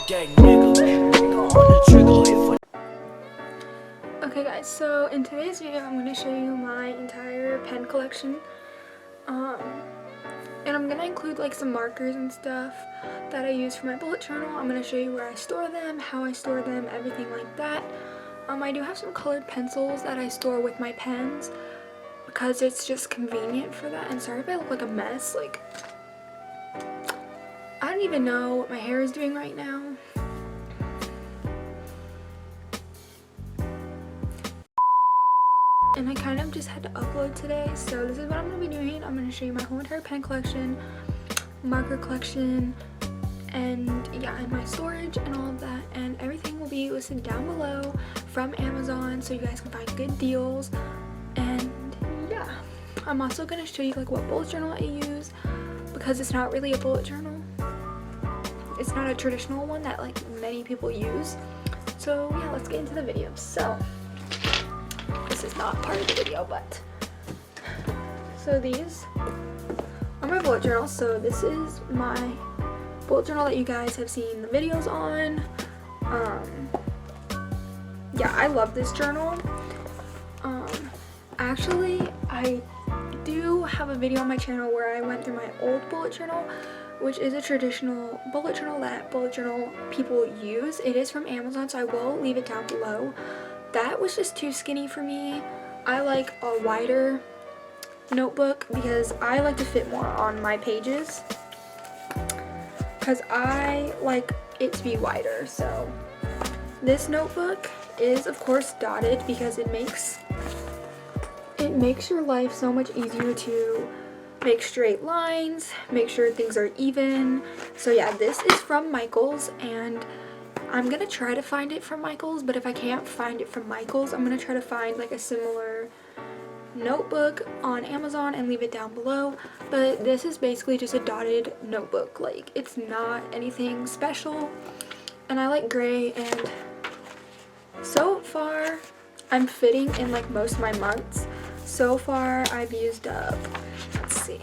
Okay guys, so in today's video I'm going to show you my entire pen collection. And I'm going to include like some markers and stuff that I use for my bullet journal. I'm going to show you where I store them, how I store them, everything like that. I do have some colored pencils that I store with my pens because it's just convenient for that. And sorry if I look like a mess, like I don't even know what my hair is doing right now. And I kind of just had to upload today, so this is what I'm going to be doing. I'm going to show you my whole entire pen collection, marker collection, and yeah, and my storage and all of that, and everything will be listed down below from Amazon so you guys can find good deals. And yeah, I'm also going to show you like what bullet journal I use, because it's not really a bullet journal. It's not a traditional one that like many people use. So yeah, let's get into the video. So this is not part of the video, but so these are my bullet journals. So this is my bullet journal that you guys have seen the videos on. Yeah, I love this journal. Actually, I do have a video on my channel where I went through my old bullet journal, which is a traditional bullet journal that bullet journal people use. It is from Amazon, so I will leave it down below. That was just too skinny for me. I like a wider notebook because I like to fit more on my pages, because I like it to be wider. So this notebook is of course dotted because it makes your life so much easier to make straight lines, make sure things are even. So yeah, this is from Michaels, and I'm gonna try to find it from Michaels, but if I can't find it from Michaels, I'm gonna try to find like a similar notebook on Amazon and leave it down below. But this is basically just a dotted notebook, like it's not anything special, and I like gray. And so far I'm fitting in like most of my months. So far I've used up, let's see,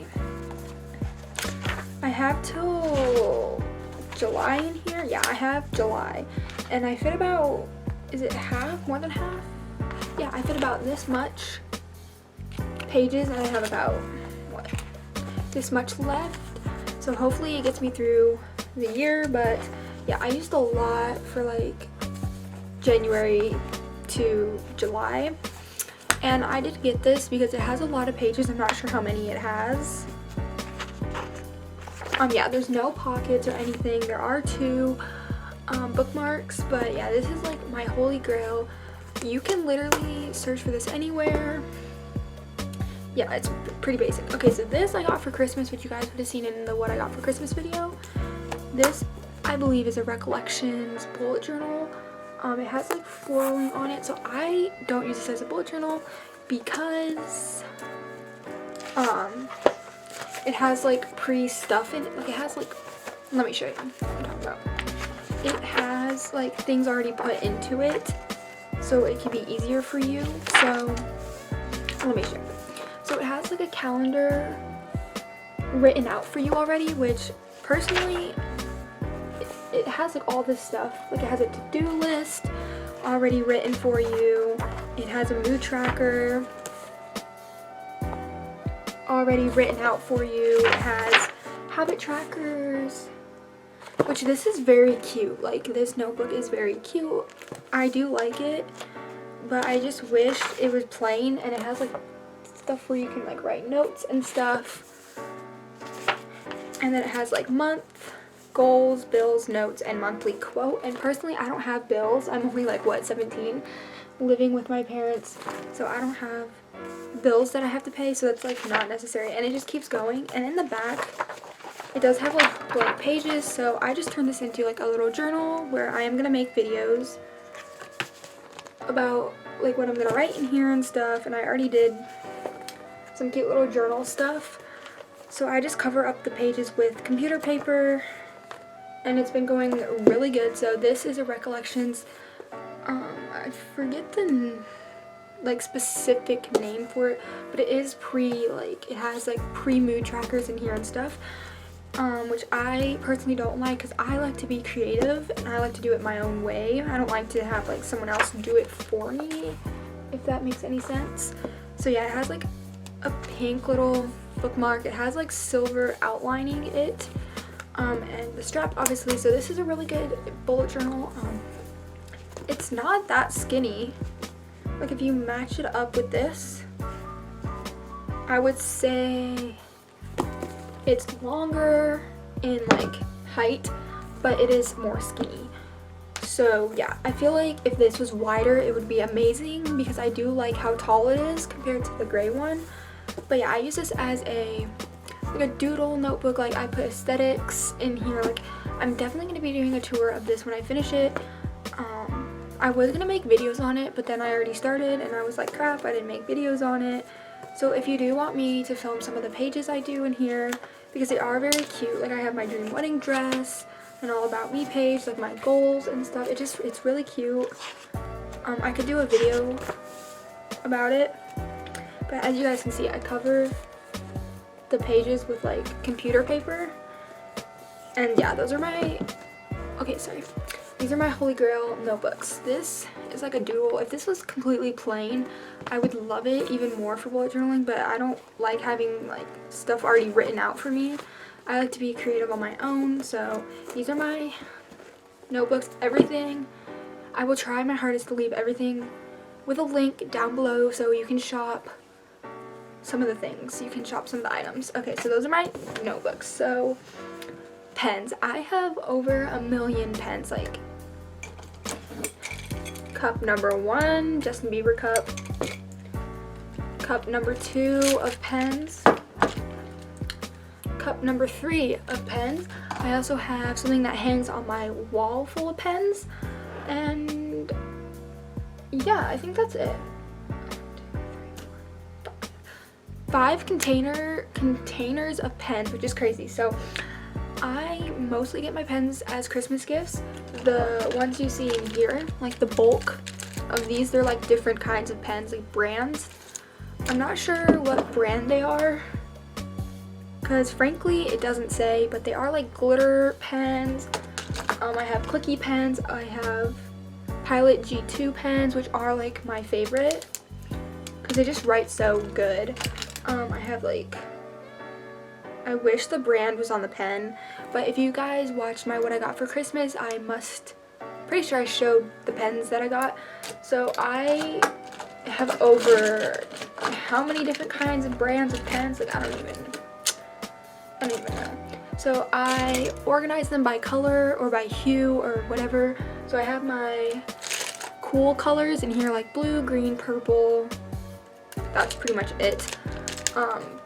I have till July in here. Yeah, I have July, and I fit about, is it half, more than half? Yeah, I fit about this much pages, and I have about what, this much left, so hopefully it gets me through the year. But yeah, I used a lot for like January to July, and I did get this because it has a lot of pages. I'm not sure how many it has. Yeah, there's no pockets or anything. There are two bookmarks, but yeah, this is like my holy grail. You can literally search for this anywhere. Yeah, it's pretty basic. Okay, so this I got for Christmas, which you guys would have seen in the what I got for Christmas video. This, I believe, is a Recollections bullet journal. It has like floral on it, so I don't use this as a bullet journal because it has like pre-stuff in it. Like it has like, let me show you what I'm talking about. It has like things already put into it, so it can be easier for you. So let me show you. So it has like a calendar written out for you already, which personally, it has like all this stuff. Like it has a to-do list already written for you. It has a mood tracker already written out for you. It has habit trackers, which this is very cute. Like this notebook is very cute. I do like it, but I just wish it was plain, and it has like stuff where you can like write notes and stuff. And then it has like month, goals, bills, notes, and monthly quote. And personally, I don't have bills. I'm only like what, 17, living with my parents, so I don't have bills that I have to pay, so that's like not necessary. And it just keeps going. And in the back it does have like blank pages, so I just turned this into like a little journal where I am gonna make videos about like what I'm gonna write in here and stuff. And I already did some cute little journal stuff, so I just cover up the pages with computer paper, and it's been going really good. So this is a Recollections, I forget the like specific name for it, but it is it has like pre-mood trackers in here and stuff. which I personally don't like because I like to be creative and I like to do it my own way. I don't like to have like someone else do it for me, if that makes any sense. So yeah, it has like a pink little bookmark. It has like silver outlining it, and the strap obviously. So this is a really good bullet journal. It's not that skinny. Like if you match it up with this, I would say it's longer in like height, but it is more skinny. So yeah, I feel like if this was wider it would be amazing because I do like how tall it is compared to the gray one. But yeah, I use this as a doodle notebook. Like I put aesthetics in here. Like I'm definitely going to be doing a tour of this when I finish it. I was going to make videos on it, but then I already started and I was like, crap, I didn't make videos on it. So if you do want me to film some of the pages I do in here, because they are very cute, like I have my dream wedding dress, an all about me page, like my goals and stuff. It's really cute. I could do a video about it, but as you guys can see, I cover the pages with like computer paper. And yeah, those are my, these are my holy grail notebooks. This is like a doodle. If this was completely plain, I would love it even more for bullet journaling, but I don't like having like stuff already written out for me. I like to be creative on my own. So these are my notebooks. Everything, I will try my hardest to leave everything with a link down below so you can shop some of the things. You can shop some of the items. Okay, so those are my notebooks. So pens, I have over 1 million pens. Like cup number 1, Justin Bieber cup. Cup number 2 of pens. Cup number 3 of pens. I also have something that hangs on my wall full of pens. And yeah, I think that's it. 5 containers of pens, which is crazy. So I mostly get my pens as Christmas gifts. The ones you see in here, like the bulk of these, they're like different kinds of pens, like brands. I'm not sure what brand they are because frankly it doesn't say, but they are like glitter pens. I have clicky pens. I have Pilot G2 pens, which are like my favorite because they just write so good. I have like, I wish the brand was on the pen, but if you guys watched my what I got for Christmas, pretty sure I showed the pens that I got. So I have over how many different kinds of brands of pens, like I don't even know. So I organize them by color or by hue or whatever. So I have my cool colors in here, like blue, green, purple. That's pretty much it.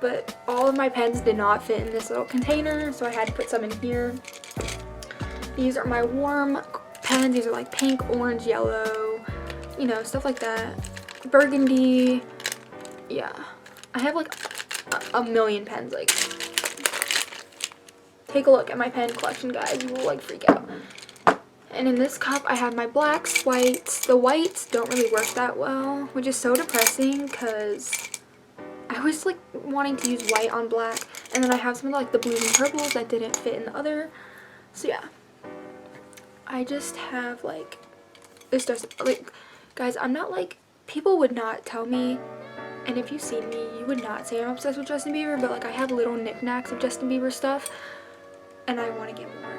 But all of my pens did not fit in this little container, so I had to put some in here. These are my warm pens. These are like pink, orange, yellow, you know, stuff like that. Burgundy. Yeah, I have like a million pens. Like, take a look at my pen collection, guys. You will like freak out. And in this cup I have my blacks, whites. The whites don't really work that well, which is so depressing because I was like wanting to use white on black. And then I have some of like the blues and purples that didn't fit in the other. So yeah, I just have like, this doesn't, like, guys, I'm not like, people would not tell me, and if you see me, you would not say I'm obsessed with Justin Bieber, but like I have little knickknacks of Justin Bieber stuff, and I want to get more.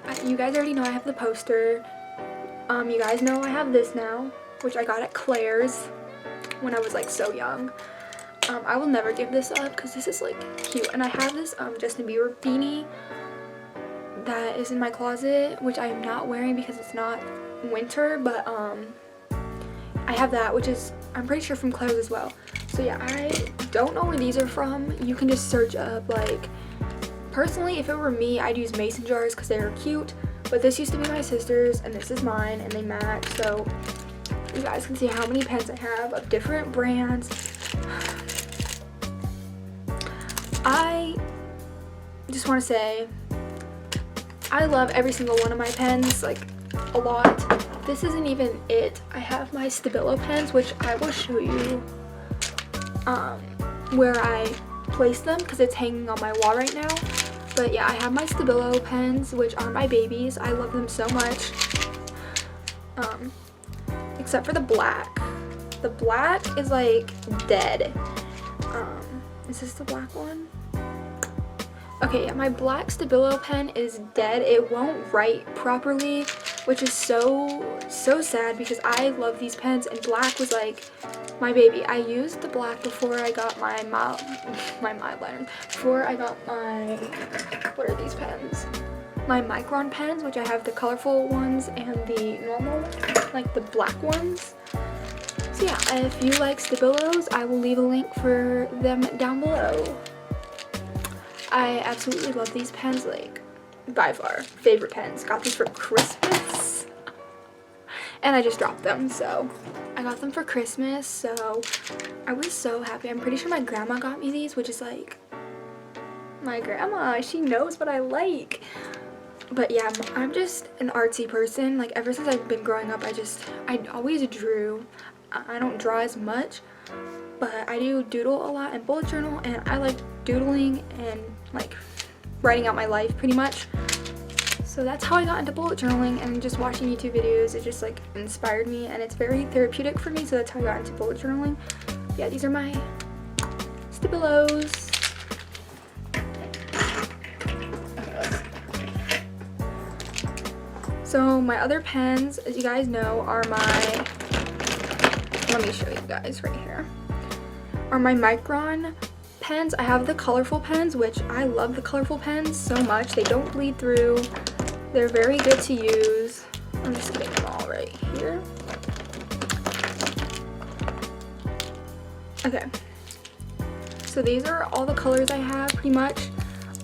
Like, you guys already know I have the poster. You guys know I have this now, which I got at Claire's when I was like so young. I will never give this up because this is like cute. And I have this Justin Bieber beanie that is in my closet, which I am not wearing because it's not winter, but I have that, which is, I'm pretty sure, from Claire's as well. So yeah, I don't know where these are from. You can just search up, like, personally, if it were me, I'd use mason jars because they are cute, but this used to be my sister's and this is mine and they match. So you guys can see how many pens I have of different brands. I just want to say I love every single one of my pens, like a lot. This isn't even it. I have my Stabilo pens, which I will show you where I place them because it's hanging on my wall right now. But yeah, I have my Stabilo pens, which are my babies. I love them so much. Except for the black. The black is like dead. Is this the black one? Okay, yeah, my black Stabilo pen is dead. It won't write properly, which is so sad because I love these pens, and black was like my baby. I used the black before I got my mild liners. Before I got my, what are these pens? My Micron pens, which I have the colorful ones and the normal, like the black ones. So yeah, if you like Stabilos, I will leave a link for them down below. I absolutely love these pens, like, by far, favorite pens. Got these for Christmas, and I just dropped them, so I got them for Christmas, so I was so happy. I'm pretty sure my grandma got me these, which is like, my grandma, she knows what I like. But yeah, I'm just an artsy person. Like, ever since I've been growing up, I always drew. I don't draw as much, but I do doodle a lot and bullet journal, and I like doodling and like writing out my life pretty much. So that's how I got into bullet journaling, and just watching YouTube videos, it just like inspired me, and it's very therapeutic for me, so that's how I got into bullet journaling. Yeah, these are my Stabilos. So my other pens, as you guys know, are my, let me show you guys right here, are my Micron pens. I have the colorful pens, which I love the colorful pens so much. They don't bleed through. They're very good to use. I'm just getting them all right here. Okay. So these are all the colors I have pretty much.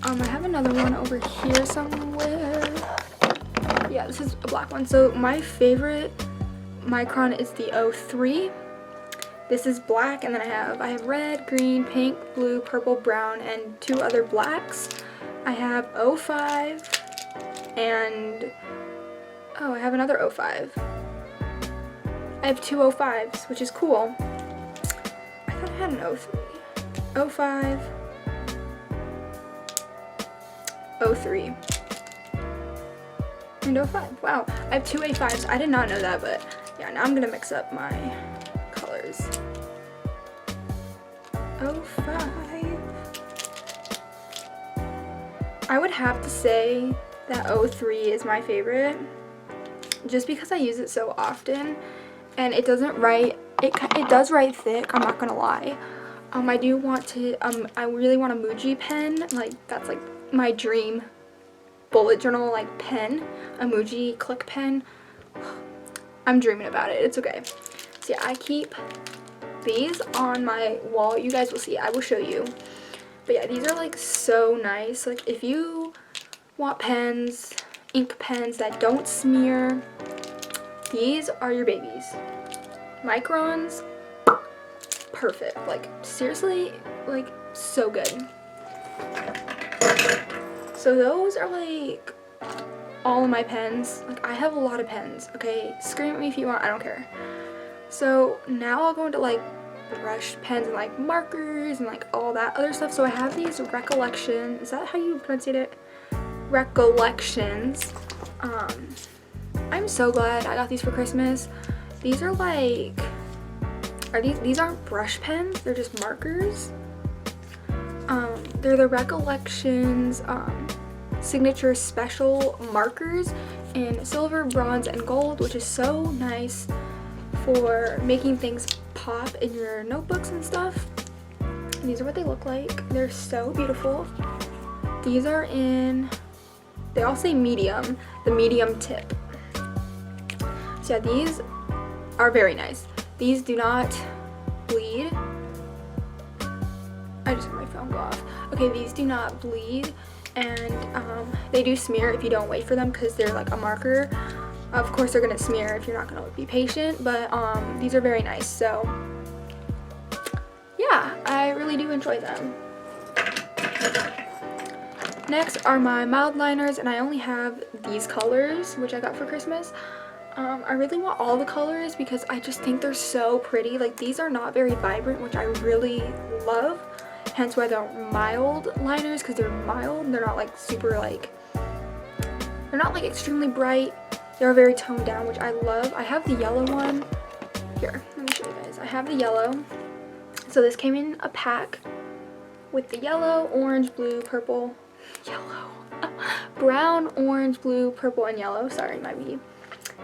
I have another one over here somewhere. Yeah, this is a black one. So my favorite Micron is the 03. This is black, and then I have red, green, pink, blue, purple, brown, and 2 other blacks. I have 05, and oh, I have another 05. I have 2 05s, which is cool. I thought I had an 03. 05, 03. And 05. Wow, I have 2 A5s. I did not know that, but yeah, now I'm gonna mix up my colors. 05. I would have to say that 03 is my favorite, just because I use it so often, and it doesn't write. It does write thick. I'm not gonna lie. I do want to. I really want a Muji pen. Like, that's like my dream bullet journal like pen, a Muji click pen. I'm dreaming about it. It's okay. So yeah, I keep these on my wall. You guys will see. I will show you. But yeah, these are like so nice. Like, if you want pens, ink pens that don't smear, these are your babies. Microns, perfect. Like, seriously, like, so good. So those are like all of my pens. Like, I have a lot of pens, okay? Scream at me if you want, I don't care. So now I'll go into like brush pens and like markers and like all that other stuff. So I have these Recollection, is that how you pronounce it? Recollections. I'm so glad I got these for Christmas. These are like, these aren't brush pens, they're just markers. They're the Recollections signature special markers in silver, bronze, and gold, which is so nice for making things pop in your notebooks and stuff. And these are what they look like. They're so beautiful. These are in, they all say medium, the medium tip. So yeah, these are very nice. These do not bleed. I just heard my phone go off. Okay, these do not bleed, and they do smear if you don't wait for them, because they're like a marker. Of course they're gonna smear if you're not gonna be patient, but these are very nice. So yeah, I really do enjoy them. Next are my mild liners, and I only have these colors, which I got for Christmas. I really want all the colors because I just think they're so pretty. Like, these are not very vibrant, which I really love. hence why they're mild liners, because they're mild. They're not like super like, they're not like extremely bright. They're very toned down, which I love. I have the yellow one. Here, let me show you guys. I have the yellow. So this came in a pack with the yellow, orange, blue, purple, yellow, brown, orange, blue, purple, and yellow. Sorry, my B.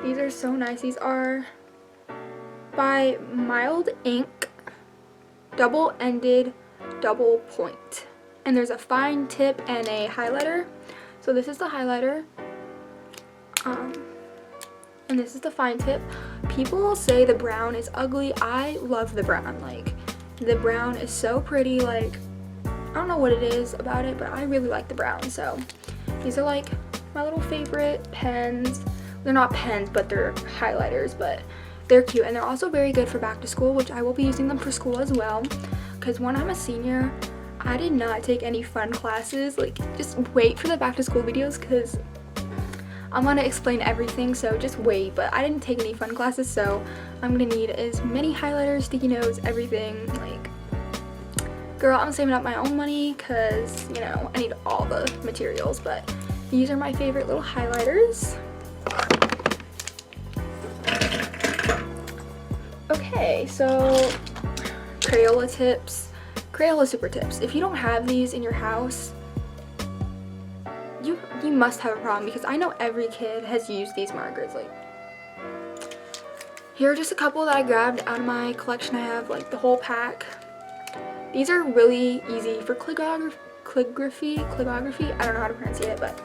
These are so nice. These are by Mild Ink, double-ended, double point. And there's a fine tip and a highlighter. So this is the highlighter. And this is the fine tip. People say the brown is ugly. I love the brown. Like, the brown is so pretty. Like, I don't know what it is about it, but I really like the brown. So these are like my little favorite pens. They're not pens, but they're highlighters, but they're cute. And they're also very good for back to school, which I will be using them for school as well. Because when I'm a senior, I did not take any fun classes. Like, just wait for the back to school videos, because I'm gonna explain everything, so just wait. But I didn't take any fun classes, so I'm gonna need as many highlighters, sticky notes, everything. Like, girl, I'm saving up my own money because, you know, I need all the materials. But these are my favorite little highlighters. Okay, so Crayola tips, Crayola super tips. If you don't have these in your house, you must have a problem, because I know every kid has used these markers. Like, here are just a couple that I grabbed out of my collection. I have like the whole pack. These are really easy for calligraphy. I don't know how to pronounce it, but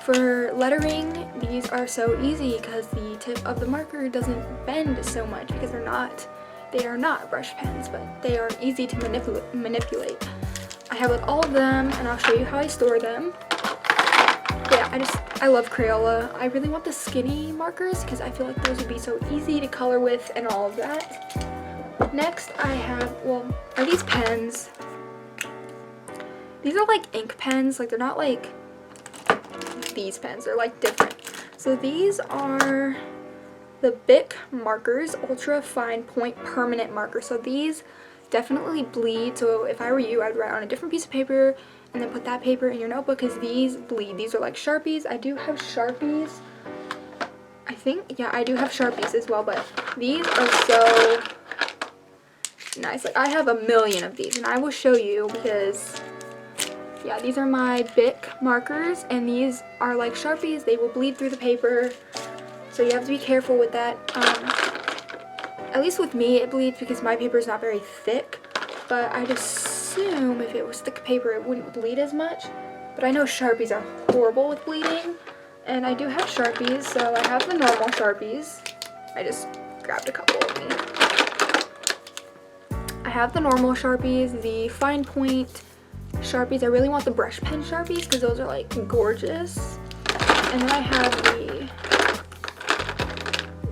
for lettering, these are so easy because the tip of the marker doesn't bend so much, because they are not brush pens, but they are easy to manipulate. I have like all of them, and I'll show you how I store them. But yeah, I love Crayola. I really want the skinny markers because I feel like those would be so easy to color with and all of that. Next I have, well, are these pens. These are like ink pens. Like, they're not like these pens. They're like different. So these are the Bic markers, ultra fine point permanent marker. So these definitely bleed. So if I were you, I'd write on a different piece of paper and then put that paper in your notebook, because these bleed. These are like Sharpies. I do have Sharpies. I think, yeah, I do have Sharpies as well, but these are so nice. Like, I have a million of these, and I will show you because, yeah, these are my Bic markers, and these are like Sharpies. They will bleed through the paper, so you have to be careful with that. At least with me, it bleeds because my paper is not very thick, but I'd assume if it was thick paper, it wouldn't bleed as much. But I know Sharpies are horrible with bleeding, and I do have Sharpies, so I have the normal Sharpies. I just grabbed a couple of me. I have the normal Sharpies, the fine point Sharpies. I really want the brush pen Sharpies because those are like gorgeous. And then I have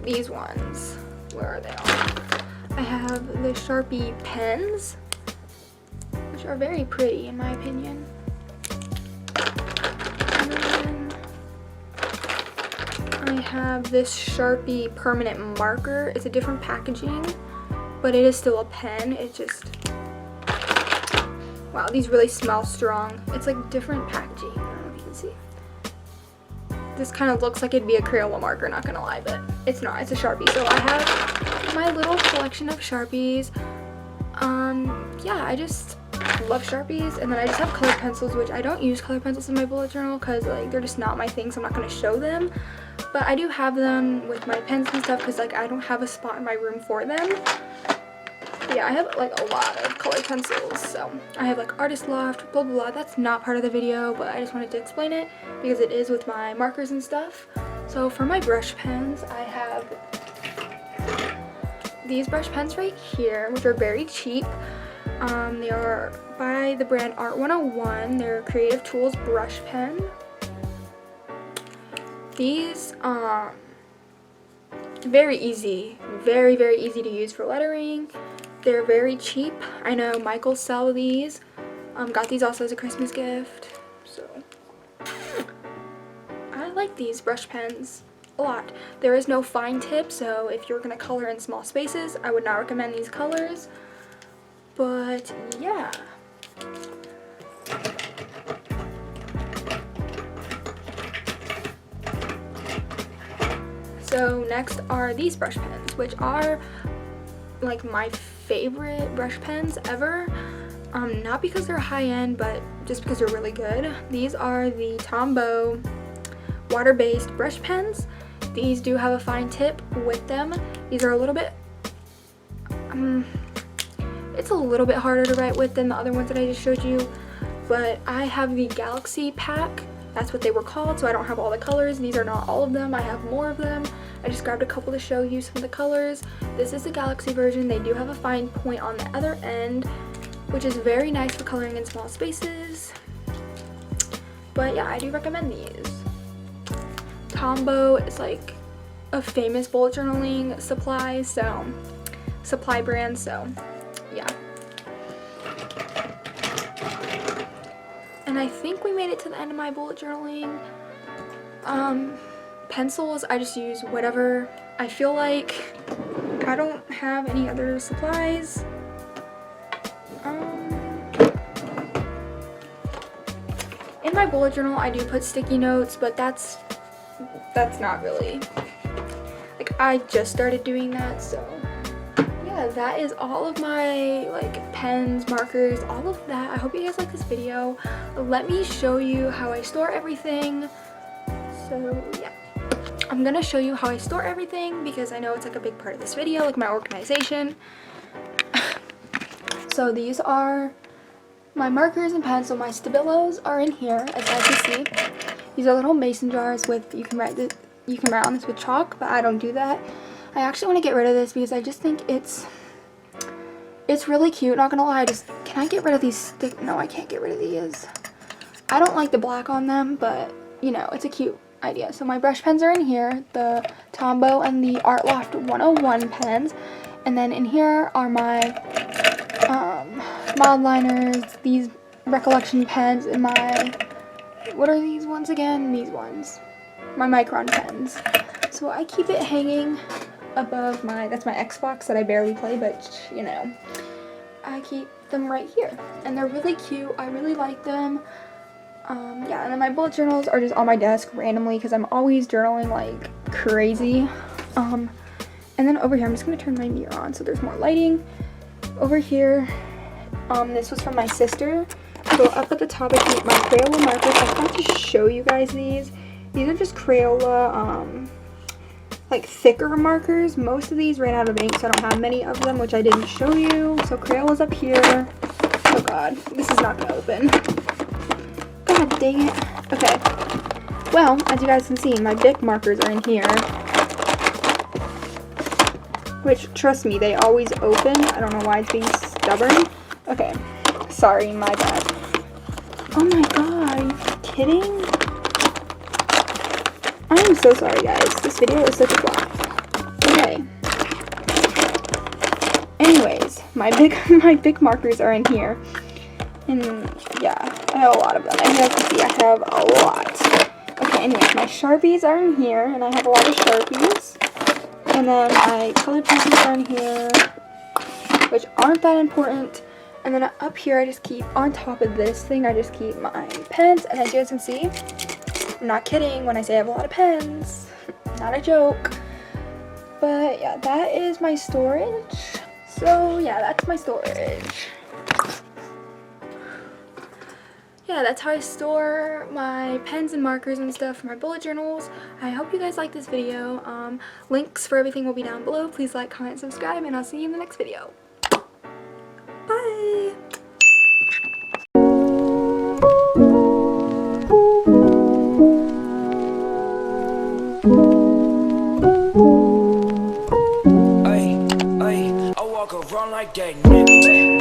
these ones. Where are they all? I have the Sharpie pens, which are very pretty in my opinion. And then I have this Sharpie permanent marker. It's a different packaging, but it is still a pen. It just, wow, these really smell strong. It's like different packaging. I don't know if you can see. This kind of looks like it'd be a Crayola marker, not gonna lie, but it's not. It's a Sharpie. So I have my little collection of Sharpies. Yeah, I just love Sharpies. And then I just have colored pencils, which I don't use colored pencils in my bullet journal because like they're just not my thing, so I'm not gonna show them. But I do have them with my pens and stuff because like I don't have a spot in my room for them. But yeah, I have like a lot of colored pencils. So I have like Artist Loft, blah blah blah. That's not part of the video, but I just wanted to explain it because it is with my markers and stuff. So for my brush pens, I have these brush pens right here, which are very cheap. They are by the brand Art 101. They're Creative Tools brush pen. These very easy, very easy to use for lettering. They're very cheap. I know Michael sell these. Got these also as a Christmas gift. So I like these brush pens a lot. There is no fine tip, so if you're gonna color in small spaces, I would not recommend these colors. But yeah, So next are these brush pens, which are like my favorite brush pens ever. Not because they're high-end, but just because they're really good. These are the Tombow water-based brush pens. These do have a fine tip with them. These are a little bit, it's a little bit harder to write with than the other ones that I just showed you, but I have the Galaxy pack. That's what they were called, so I don't have all the colors. These are not all of them. I have more of them. I just grabbed a couple to show you some of the colors. This is the Galaxy version. They do have a fine point on the other end, which is very nice for coloring in small spaces. But yeah, I do recommend these. Tombow is like a famous bullet journaling supply brand, so yeah. And I think we made it to the end of my bullet journaling. Pencils, I just use whatever I feel like. I don't have any other supplies. In my bullet journal, I do put sticky notes, but that's not really, like, I just started doing that, so yeah, that is all of my like pens, markers, all of that. I hope you guys like this video. Let me show you how I store everything. So yeah, I'm gonna show you how I store everything because I know it's like a big part of this video, like my organization. So these are my markers and pens. So my Stabilos are in here, as you can see. These are little mason jars with, you can write on this with chalk, but I don't do that. I actually want to get rid of this because I just think it's really cute, not gonna lie. Can I get rid of these no, I can't get rid of these. I don't like the black on them, but you know, it's a cute idea. So my brush pens are in here, the Tombow and the Art Loft 101 pens. And then in here are my mild liners, these recollection pens, and my, what are these ones again? These ones. My Micron pens. So I keep it hanging above that's my Xbox that I barely play, but you know, I keep them right here. And they're really cute. I really like them. Yeah, and then my bullet journals are just on my desk randomly because I'm always journaling like crazy. And then over here, I'm just going to turn my mirror on so there's more lighting. Over here, this was from my sister. So up at the top, I keep my Crayola markers. I forgot to show you guys these. These are just Crayola, like thicker markers. Most of these ran out of ink, so I don't have many of them, which I didn't show you. So Crayola's up here. Oh god, this is not going to open. God dang it. Okay. Well, as you guys can see, my Bic markers are in here. Which, trust me, they always open. I don't know why it's being stubborn. Okay. Sorry, my bad. Oh my god, are you kidding? I am so sorry, guys. This video is such a flop. Okay. Anyways, my Bic markers are in here. And yeah, I have a lot of them. As you guys can see, I have a lot. Okay, anyways, my Sharpies are in here, and I have a lot of Sharpies. And then my colored pencils are in here, which aren't that important. And then up here, I just keep, on top of this thing, I just keep my pens. And as you guys can see, I'm not kidding when I say I have a lot of pens. Not a joke. But yeah, that is my storage. So yeah, that's my storage. Yeah, that's how I store my pens and markers and stuff for my bullet journals. I hope you guys like this video. Links for everything will be down below. Please like, comment, subscribe, and I'll see you in the next video. Bye! I walk around like that nigga.